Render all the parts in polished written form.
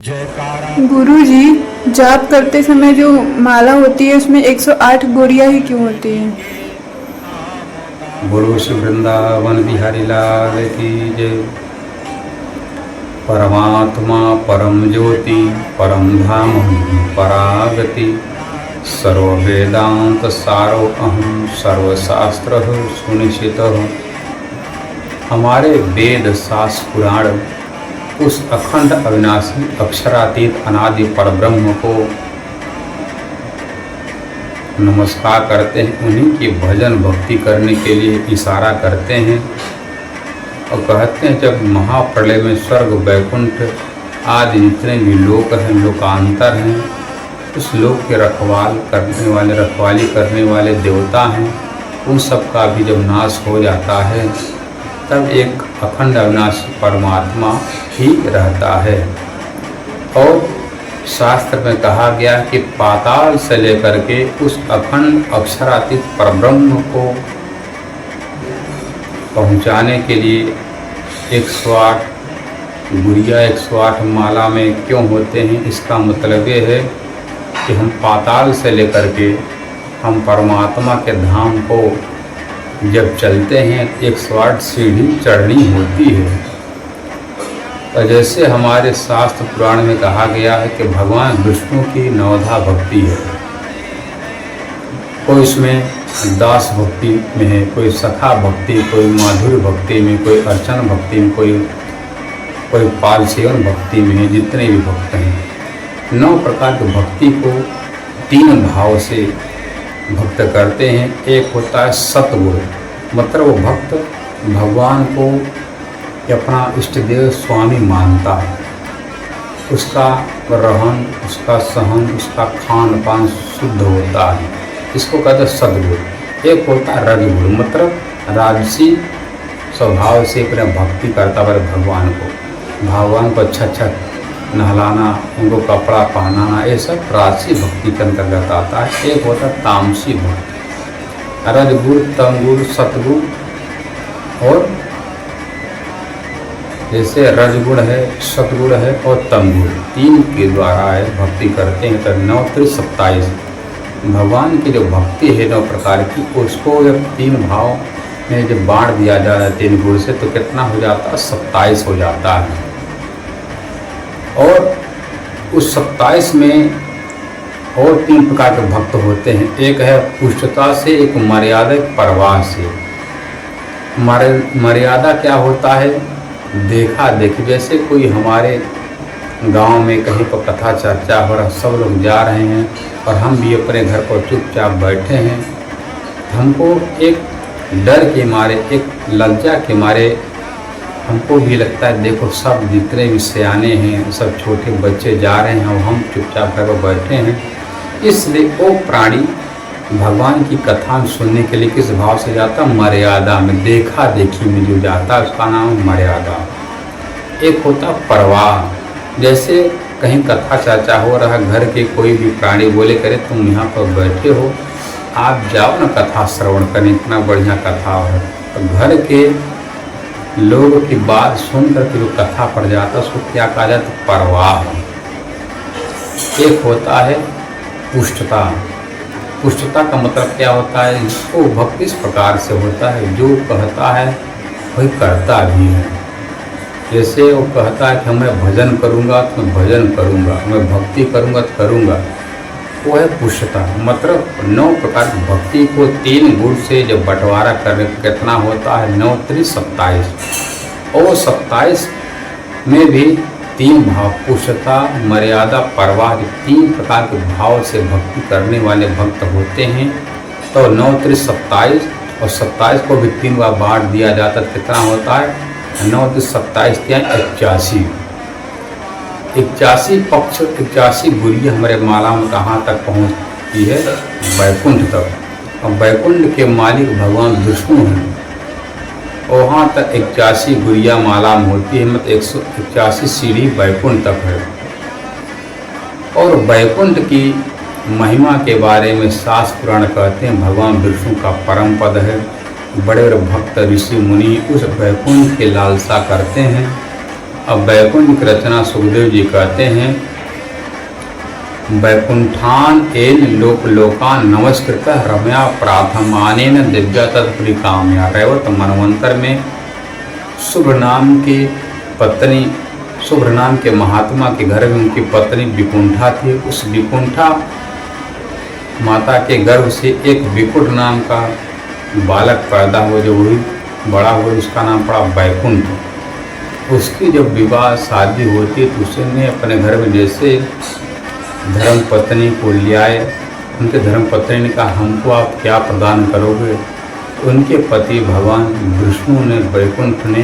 गुरु जी, जाप करते समय जो माला होती है उसमें 108 गोरियां ही क्यों होती हैं? बोलो श्री वृंदावन बिहारी लाल की जय। परमात्मा परम ज्योति परम धाम परागति सर्व वेदांत सारो अहम सर्वशास्त्र सुनिश्चित। हमारे वेद शास्त्र पुराण उस अखंड अविनाशी अक्षरातीत अनादि परब्रह्म को नमस्कार करते हैं। उन्हीं की भजन भक्ति करने के लिए इशारा करते हैं और कहते हैं जब महाप्रलय में स्वर्ग वैकुंठ आदि जितने भी लोक हैं, लोकांतर हैं, उस लोक के रखवाली करने वाले देवता हैं, उन सब का भी जब नाश हो जाता है तब एक अखंड अविनाशी परमात्मा ही रहता है। और शास्त्र में कहा गया कि पाताल से लेकर के उस अखंड अक्षरातीत परब्रह्म को पहुंचाने के लिए 108 गुड़िया 108 माला में क्यों होते हैं। इसका मतलब ये है कि हम पाताल से लेकर के हम परमात्मा के धाम को जब चलते हैं 108 सीढ़ी चढ़नी होती है। और जैसे हमारे शास्त्र पुराण में कहा गया है कि भगवान विष्णु की नवधा भक्ति है, कोई इसमें दास भक्ति में है, कोई सखा भक्ति, कोई माधुर्य भक्ति में, कोई अर्चन भक्ति में, कोई पाल सेवन भक्ति में है। जितने भी भक्त हैं 9 प्रकार की भक्ति को 3 भाव से भक्त करते हैं। एक होता है सतगुण, मतलब वो भक्त भगवान को अपना इष्ट देव स्वामी मानता है, उसका रहन, उसका सहन, उसका खान पान शुद्ध होता है, इसको कहते हैं सद्गुण। एक होता है रजगुण, मतलब राजसी स्वभाव से अपने भक्ति करता है भगवान को अच्छा नहलाना, उनको कपड़ा पहनाना, ये सब राजसी भक्ति के अंतर्गत आता है। एक होता है तामसी भक्ति, रजगुण, तमगुण, सतगुण। और जैसे रजगुण है, सतगुण है और तमगुण, 3 के द्वारा है भक्ति करते हैं। तो 9 3 27 भगवान की जो भक्ति है 9 प्रकार की, उसको जब 3 भाव में जब बांट दिया जाता है 3 गुण से, तो कितना हो जाता है? 27 हो जाता है। और उस 27 में और 3 प्रकार के भक्त होते हैं। एक है पुष्टता से, एक मर्यादा, एक परवाह से। मर्यादा क्या होता है? देखा देखी, जैसे कोई हमारे गांव में कहीं पर कथा चर्चा हो रहा, सब लोग जा रहे हैं और हम भी अपने घर पर चुपचाप बैठे हैं, हमको एक डर के मारे, एक लज्जा के मारे हमको भी लगता है देखो सब जितने भी सयाने हैं, सब छोटे बच्चे जा रहे हैं और हम चुपचाप घर पर बैठे हैं। इसलिए वो प्राणी भगवान की कथा में सुनने के लिए किस भाव से जाता? मर्यादा में, देखा देखी में जो जाता है उसका नाम मर्यादा। एक होता परवाह, जैसे कहीं कथा चर्चा हो रहा, घर के कोई भी प्राणी बोले करे तुम यहाँ पर बैठे हो, आप जाओ ना कथा श्रवण करने, इतना बढ़िया कथा हो। तो घर के लोग की बात सुनकर के जो कथा पड़ जाता है उसको क्या कहा जाता? परवाह। एक होता है पुष्टता। पुष्टता का मतलब क्या होता है? वो भक्ति इस प्रकार से होता है, जो कहता है वही करता भी है। जैसे वो कहता है कि मैं भजन करूँगा तो मैं भजन करूँगा, मैं भक्ति करूँगा तो करूँगा, वो है पुष्टता। मतलब 9 प्रकार की भक्ति को 3 गुण से जब बंटवारा करने कितना होता है? 9 3 27। और 27 में भी 3 भाव, पुष्टता, मर्यादा, परवाह, 3 प्रकार के भाव से भक्ति करने वाले भक्त होते हैं। तो 9 3 27 और 27 को भी 3 बार बांट दिया जाता है, कितना होता है? 9 3 27 81। 81 पक्ष, 81 गुड़िया हमारे माला में कहाँ तक पहुँचती है? वैकुंठ तक। और वैकुंठ के मालिक भगवान विष्णु हैं, वहाँ तक 81 गुड़िया माला में होती है, मतलब 181 सीढ़ी वैकुंठ तक है। और वैकुंठ की महिमा के बारे में शास्त्र पुराण कहते हैं भगवान विष्णु का परम पद है। बड़े बड़े भक्त ऋषि मुनि उस वैकुंठ की लालसा करते हैं अब वैकुंठ की रचना सुखदेव जी कहते हैं, वैकुंठान एन लोक लोकान नमस्कृत रम्या प्राथमानेन दिव्या तत्पुरी काम्या। रैवत मनवंतर में शुभ नाम की पत्नी, शुभ नाम के महात्मा के घर में उनकी पत्नी विकुंठा थी। उस विकुंठा माता के गर्भ से एक विकुट नाम का बालक पैदा हुआ, जो वही बड़ा हुआ, उसका नाम पड़ा वैकुंठ। उसकी जब विवाह शादी होती तो उसने अपने घर में जैसे धर्म पत्नी को ले आए। उनके धर्म पत्नी ने कहा, हमको आप क्या प्रदान करोगे? उनके पति भगवान विष्णु ने, वैकुंठ ने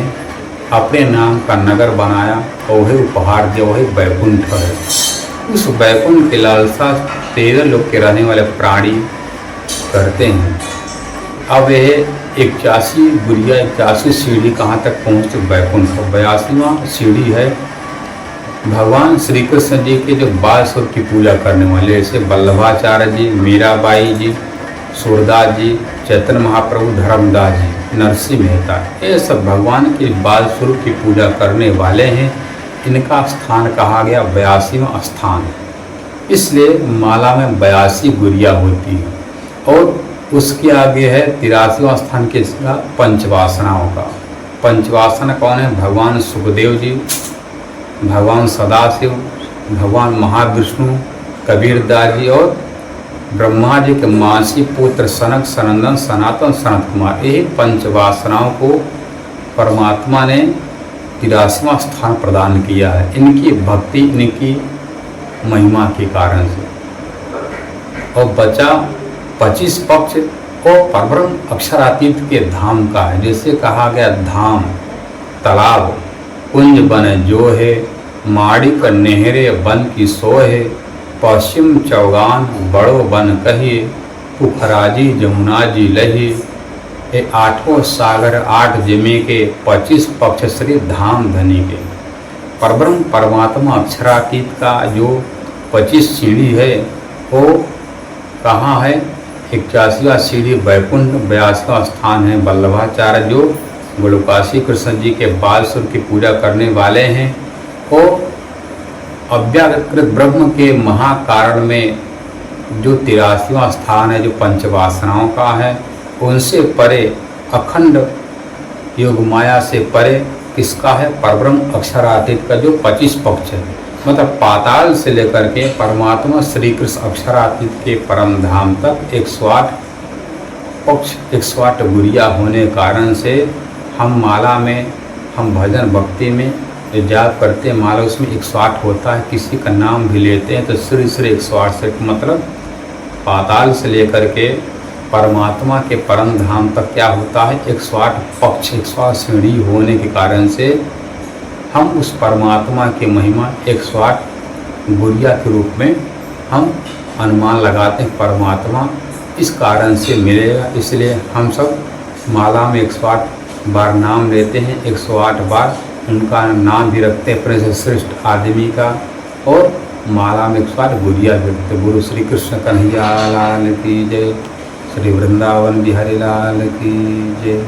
अपने नाम का नगर बनाया और वही उपहार दिया, वही वैकुंठ है। उस वैकुंठ की लालसा 13 लोग के रहने वाले प्राणी करते हैं। अब यह 81 गुड़िया 81 सीढ़ी कहाँ तक पहुँचते? वैकुंठ। 82वां सीढ़ी है भगवान श्री कृष्ण जी के जो बाल स्वरूप की पूजा करने वाले, जैसे वल्लभाचार्य जी, मीराबाई जी, सूरदास जी, चैतन्य महाप्रभु, धर्मदास जी, नरसिंह मेहता, ये सब भगवान के बाल स्वरूप की पूजा करने वाले हैं। इनका स्थान कहा गया 82वां स्थान। इसलिए माला में 82 गुड़िया होती है। और उसके आगे है 83वां स्थान किसका? पंचवासनाओं का। पंचवासना कौन है? भगवान सुखदेव जी, भगवान सदाशिव, भगवान महाविष्णु, कबीरदास जी और ब्रह्मा जी के मासी पुत्र सनक, सनंदन, सनातन, सनत कुमार। यही पंचवासनाओं को परमात्मा ने 83वां स्थान प्रदान किया है, इनकी भक्ति, इनकी महिमा के कारण से। और बचा 25 पक्ष और परब्रह्म अक्षरातीत के धाम का है। जैसे कहा गया धाम, तालाब, कुंज बन जो है, माड़ी पर नेहरे बन की सो है, पश्चिम चौगान बड़ो बन कहिए, पुखराजी जमुना जी लही। ये 8 सागर 8 जिमे के 25 पक्ष श्री धाम धनी के। परब्रह्म परमात्मा अक्षरातीत का जो 25 सीढ़ी है वो कहाँ है? 81वां सीढ़ी वैकुंठ, 82वां स्थान है वल्लभाचार्य, जो गोलोकाशी कृष्ण जी के बाल स्वरूप की पूजा करने वाले हैं। और अव्याकृत ब्रह्म के महाकारण में जो 83वां स्थान है, जो पंचवासनाओं का है, उनसे परे अखंड योग माया से परे किसका है? परब्रह्म अक्षरातीत का जो 25 पक्ष है। मतलब पाताल से लेकर के परमात्मा श्री कृष्ण अक्षरातीत के परम धाम तक 108 पक्ष, 108 गुड़िया होने कारण से हम माला में, हम भजन भक्ति में जो जाप करते हैं, माला उसमें 108 होता है। किसी का नाम भी लेते हैं तो श्री श्री 108 से, मतलब पाताल से लेकर के परमात्मा के परम धाम तक क्या होता है? 108 पक्ष, 108 सीढ़ी होने के कारण से हम उस परमात्मा की महिमा 108 गुड़िया के रूप में हम अनुमान लगाते हैं परमात्मा इस कारण से मिलेगा। इसलिए हम सब माला में 108 बार नाम लेते हैं, 108 बार उनका नाम भी रखते हैं अपने से श्रेष्ठ आदमी का। और माला में 108 गुड़िया भी रखते। गुरु श्री कृष्ण कन्हैया लाल की जय, श्री वृंदावन बिहारी लाल की जय।